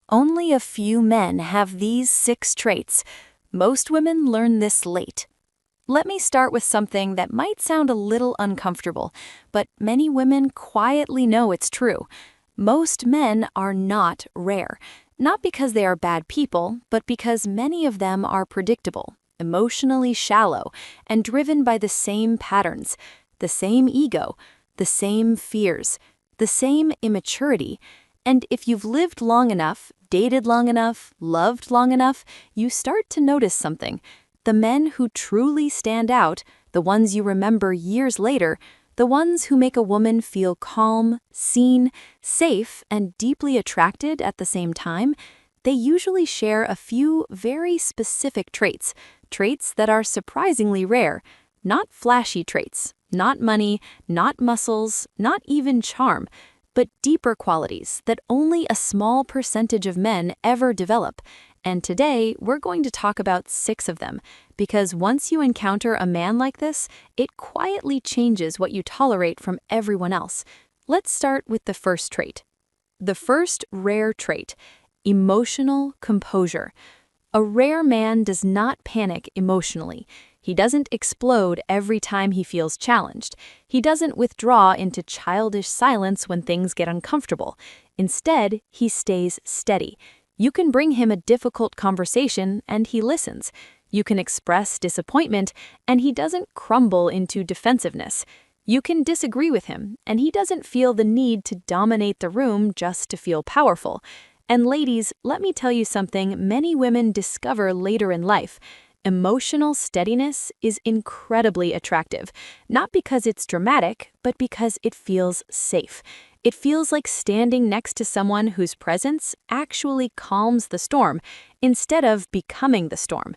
Only a few men have these 6 traits. Most women learn this late. Let me start with something that might sound a little uncomfortable, but many women quietly know it's true. Most men are not rare, not because they are bad people, but because many of them are predictable, emotionally shallow, and driven by the same patterns, the same ego, the same fears, the same immaturity. And if you've lived long enough, dated long enough, loved long enough, you start to notice something. The men who truly stand out, the ones you remember years later, the ones who make a woman feel calm, seen, safe, and deeply attracted at the same time, they usually share a few very specific traits, traits that are surprisingly rare, not flashy traits, not money, not muscles, not even charm, but deeper qualities that only a small percentage of men ever develop. And today, we're going to talk about 6 of them, because once you encounter a man like this, it quietly changes what you tolerate from everyone else. Let's start with the first trait. The first rare trait: emotional composure. A rare man does not panic emotionally. He doesn't explode every time he feels challenged. He doesn't withdraw into childish silence when things get uncomfortable. Instead, he stays steady. You can bring him a difficult conversation and he listens. You can express disappointment and he doesn't crumble into defensiveness. You can disagree with him and he doesn't feel the need to dominate the room just to feel powerful. And ladies, let me tell you something many women discover later in life. Emotional steadiness is incredibly attractive, not because it's dramatic, but because it feels safe. It feels like standing next to someone whose presence actually calms the storm, instead of becoming the storm.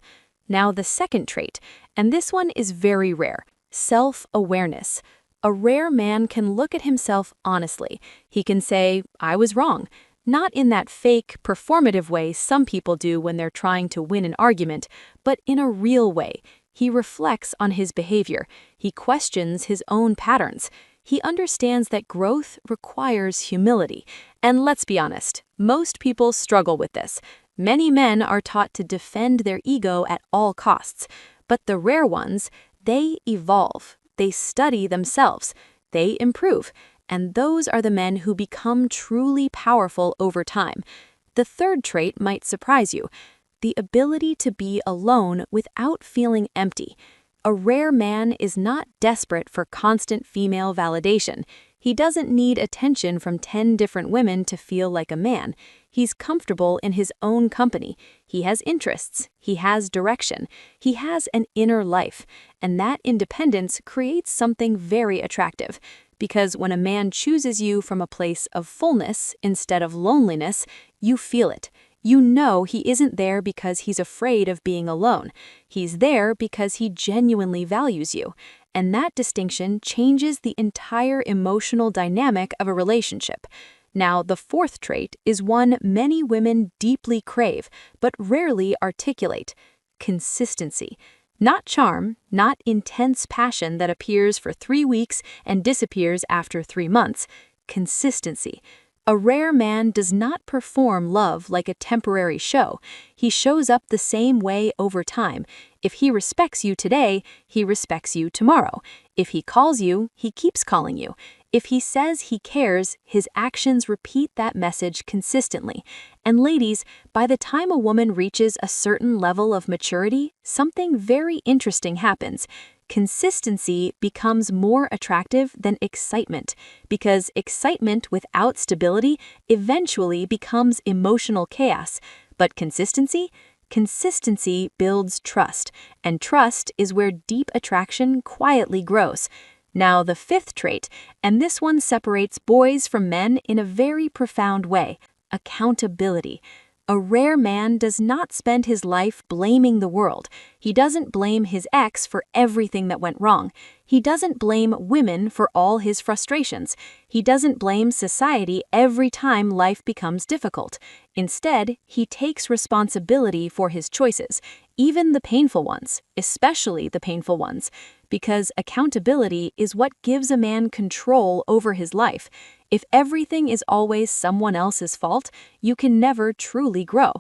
Now, the second trait, and this one is very rare: self-awareness. A rare man can look at himself honestly. He can say, "I was wrong." Not in that fake, performative way some people do when they're trying to win an argument, but in a real way. He reflects on his behavior. He questions his own patterns. He understands that growth requires humility. And let's be honest, most people struggle with this. Many men are taught to defend their ego at all costs. But the rare ones, they evolve. They study themselves. They improve. And those are the men who become truly powerful over time. The third trait might surprise you: the ability to be alone without feeling empty. A rare man is not desperate for constant female validation. He doesn't need attention from 10 different women to feel like a man. He's comfortable in his own company. He has interests. He has direction. He has an inner life. And that independence creates something very attractive. Because when a man chooses you from a place of fullness instead of loneliness, you feel it. You know he isn't there because he's afraid of being alone. He's there because he genuinely values you. And that distinction changes the entire emotional dynamic of a relationship. Now, the fourth trait is one many women deeply crave, but rarely articulate: consistency. Not charm, not intense passion that appears for 3 weeks and disappears after 3 months. Consistency. A rare man does not perform love like a temporary show. He shows up the same way over time. If he respects you today, he respects you tomorrow. If he calls you, he keeps calling you. If he says he cares, his actions repeat that message consistently. And ladies, by the time a woman reaches a certain level of maturity, something very interesting happens. Consistency becomes more attractive than excitement, because excitement without stability eventually becomes emotional chaos. But consistency builds trust, and trust is where deep attraction quietly grows. Now, the fifth trait, and this one separates boys from men in a very profound way: accountability. A rare man does not spend his life blaming the world. He doesn't blame his ex for everything that went wrong. He doesn't blame women for all his frustrations. He doesn't blame society every time life becomes difficult. Instead, he takes responsibility for his choices, even the painful ones, especially the painful ones, because accountability is what gives a man control over his life. If everything is always someone else's fault, you can never truly grow.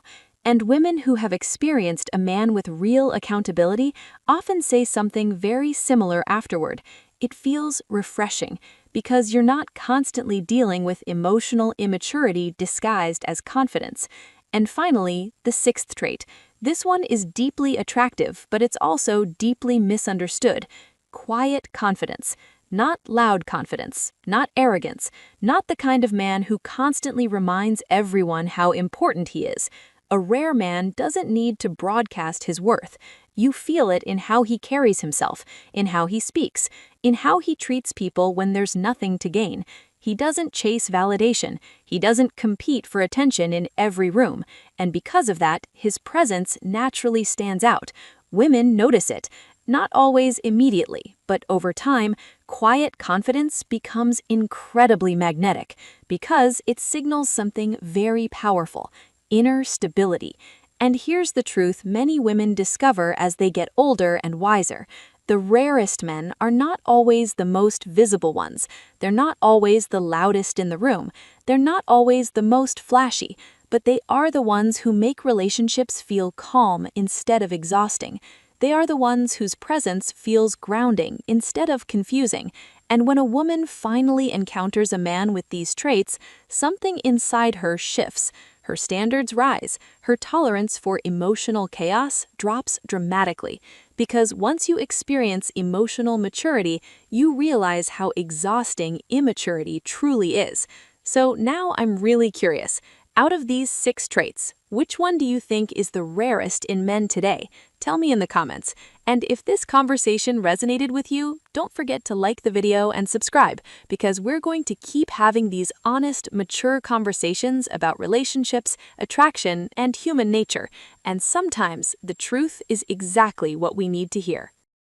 And women who have experienced a man with real accountability often say something very similar afterward. It feels refreshing because you're not constantly dealing with emotional immaturity disguised as confidence. And finally, the sixth trait. This one is deeply attractive, but it's also deeply misunderstood. Quiet confidence. Not loud confidence, not arrogance, not the kind of man who constantly reminds everyone how important he is. A rare man doesn't need to broadcast his worth. You feel it in how he carries himself, in how he speaks, in how he treats people when there's nothing to gain. He doesn't chase validation. He doesn't compete for attention in every room. And because of that, his presence naturally stands out. Women notice it. Not always immediately, but over time, quiet confidence becomes incredibly magnetic because it signals something very powerful: inner stability. And here's the truth many women discover as they get older and wiser. The rarest men are not always the most visible ones. They're not always the loudest in the room. They're not always the most flashy, but they are the ones who make relationships feel calm instead of exhausting. They are the ones whose presence feels grounding instead of confusing. And when a woman finally encounters a man with these traits, something inside her shifts. Her standards rise. Her tolerance for emotional chaos drops dramatically. Because once you experience emotional maturity, you realize how exhausting immaturity truly is. So now I'm really curious. Out of these 6 traits, which one do you think is the rarest in men today? Tell me in the comments. And if this conversation resonated with you, don't forget to like the video and subscribe, because we're going to keep having these honest, mature conversations about relationships, attraction, and human nature. And sometimes the truth is exactly what we need to hear.